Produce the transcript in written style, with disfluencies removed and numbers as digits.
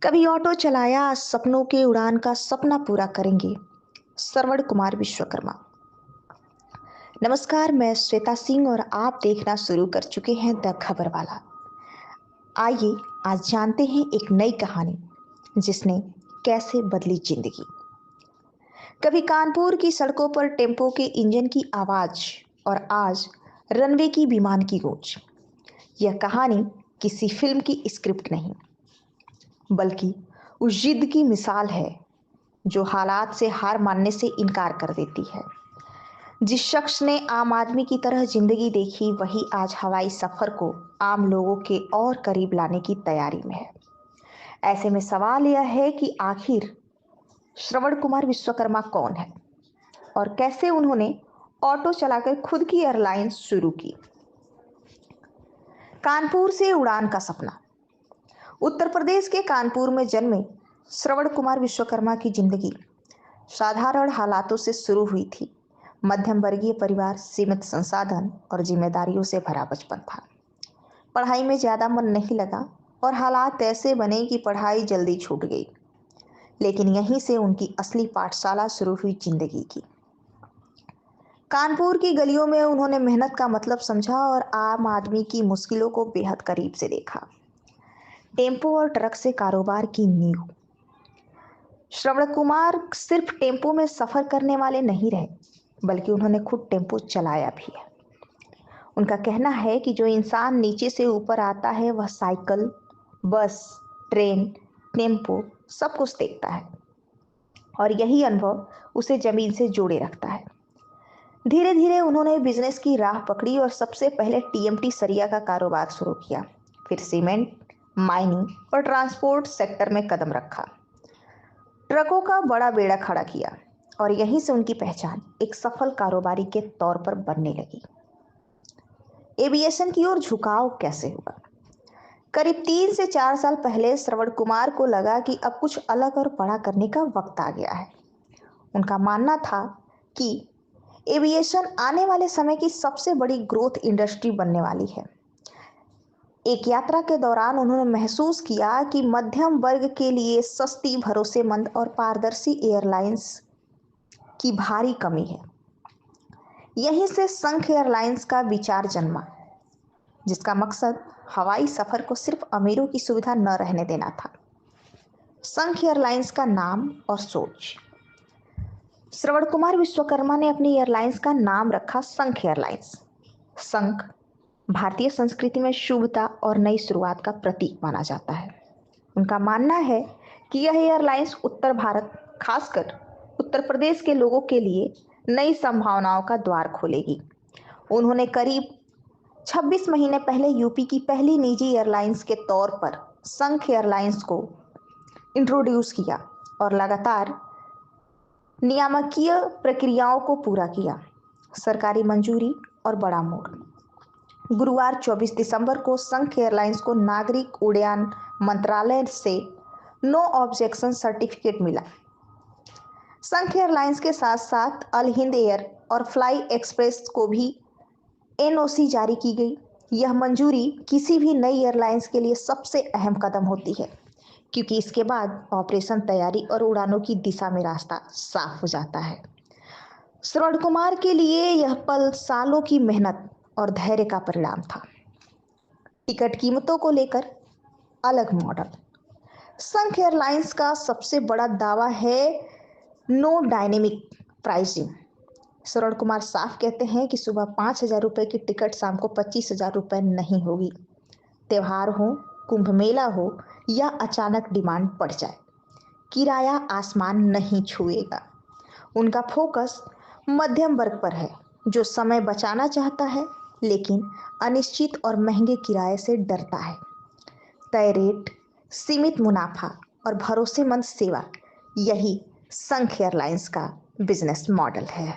कभी ऑटो चलाया सपनों के उड़ान का सपना पूरा करेंगे। श्रवण कुमार विश्वकर्मा। नमस्कार, मैं श्वेता सिंह और आप देखना शुरू कर चुके हैं द खबर वाला। आइए आज जानते हैं एक नई कहानी जिसने कैसे बदली जिंदगी। कभी कानपुर की सड़कों पर टेम्पो के इंजन की आवाज और आज रनवे की विमान की गूंज। यह कहानी किसी फिल्म की स्क्रिप्ट नहीं, बल्कि उस जिद की मिसाल है जो हालात से हार मानने से इनकार कर देती है। जिस शख्स ने आम आदमी की तरह जिंदगी देखी, वही आज हवाई सफर को आम लोगों के और करीब लाने की तैयारी में है। ऐसे में सवाल यह है कि आखिर श्रवण कुमार विश्वकर्मा कौन है और कैसे उन्होंने ऑटो चलाकर खुद की एयरलाइंस शुरू की। कानपुर से उड़ान का सपना। उत्तर प्रदेश के कानपुर में जन्मे श्रवण कुमार विश्वकर्मा की जिंदगी साधारण हालातों से शुरू हुई थी। मध्यम वर्गीय परिवार, सीमित संसाधन और जिम्मेदारियों से भरा बचपन था। पढ़ाई में ज्यादा मन नहीं लगा और हालात ऐसे बने कि पढ़ाई जल्दी छूट गई। लेकिन यहीं से उनकी असली पाठशाला शुरू हुई जिंदगी की। कानपुर की गलियों में उन्होंने मेहनत का मतलब समझा और आम आदमी की मुश्किलों को बेहद करीब से देखा। टेम्पो और ट्रक से कारोबार की नींव। श्रवण कुमार सिर्फ टेम्पो में सफर करने वाले नहीं रहे, बल्कि उन्होंने खुद टेम्पो चलाया भी है। उनका कहना है कि जो इंसान नीचे से ऊपर आता है वह साइकिल, बस, ट्रेन, टेम्पो सब कुछ देखता है और यही अनुभव उसे जमीन से जोड़े रखता है। धीरे धीरे उन्होंने बिजनेस की राह पकड़ी और सबसे पहले टीएमटी सरिया का कारोबार शुरू किया। फिर सीमेंट, माइनिंग और ट्रांसपोर्ट सेक्टर में कदम रखा। ट्रकों का बड़ा बेड़ा खड़ा किया और यहीं से उनकी पहचान एक सफल कारोबारी के तौर पर बनने लगी। एविएशन की ओर झुकाव कैसे हुआ? करीब 3 से 4 साल पहले श्रवण कुमार को लगा कि अब कुछ अलग और बड़ा करने का वक्त आ गया है। उनका मानना था कि एविएशन आने वाले समय की सबसे बड़ी ग्रोथ इंडस्ट्री बनने वाली है। एक यात्रा के दौरान उन्होंने महसूस किया कि मध्यम वर्ग के लिए सस्ती, भरोसेमंद और पारदर्शी एयरलाइंस की भारी कमी है। यहीं से संघ एयरलाइंस का विचार जन्मा, जिसका मकसद हवाई सफर को सिर्फ अमीरों की सुविधा न रहने देना था। संघ एयरलाइंस का नाम और सोच। श्रवण कुमार विश्वकर्मा ने अपनी एयरलाइंस का नाम रखा संघ एयरलाइंस। संघ भारतीय संस्कृति में शुभता और नई शुरुआत का प्रतीक माना जाता है। उनका मानना है कि यह एयरलाइंस उत्तर भारत, खासकर उत्तर प्रदेश के लोगों के लिए नई संभावनाओं का द्वार खोलेगी। उन्होंने करीब 26 महीने पहले यूपी की पहली निजी एयरलाइंस के तौर पर संघ एयरलाइंस को इंट्रोड्यूस किया और लगातार नियामकीय प्रक्रियाओं को पूरा किया। सरकारी मंजूरी और बड़ा मोड़। गुरुवार 24 दिसंबर को संघ एयरलाइंस को नागरिक उड्डयन मंत्रालय से नो ऑब्जेक्शन सर्टिफिकेट मिला। संघ एयरलाइंस के साथ साथ अल हिंद एयर और फ्लाई एक्सप्रेस को भी एनओसी जारी की गई। यह मंजूरी किसी भी नई एयरलाइंस के लिए सबसे अहम कदम होती है, क्योंकि इसके बाद ऑपरेशन तैयारी और उड़ानों की दिशा में रास्ता साफ हो जाता है। श्रवण कुमार के लिए यह पल सालों की मेहनत और धैर्य का परिणाम था। टिकट कीमतों को लेकर अलग मॉडल। संघ एयरलाइंस का सबसे बड़ा दावा है no dynamic pricing. Shravan Kumar साफ कहते हैं कि सुबह 5,000 रुपये की टिकट शाम को 25,000 रुपये नहीं होगी। त्योहार हो, कुंभ मेला हो या अचानक डिमांड बढ़ जाए, किराया आसमान नहीं छुएगा। उनका फोकस मध्यम वर्ग पर है, जो समय बचाना चाहता है लेकिन अनिश्चित और महंगे किराए से डरता है। तय रेट, सीमित मुनाफा और भरोसेमंद सेवा, यही संघ एयरलाइंस का बिजनेस मॉडल है।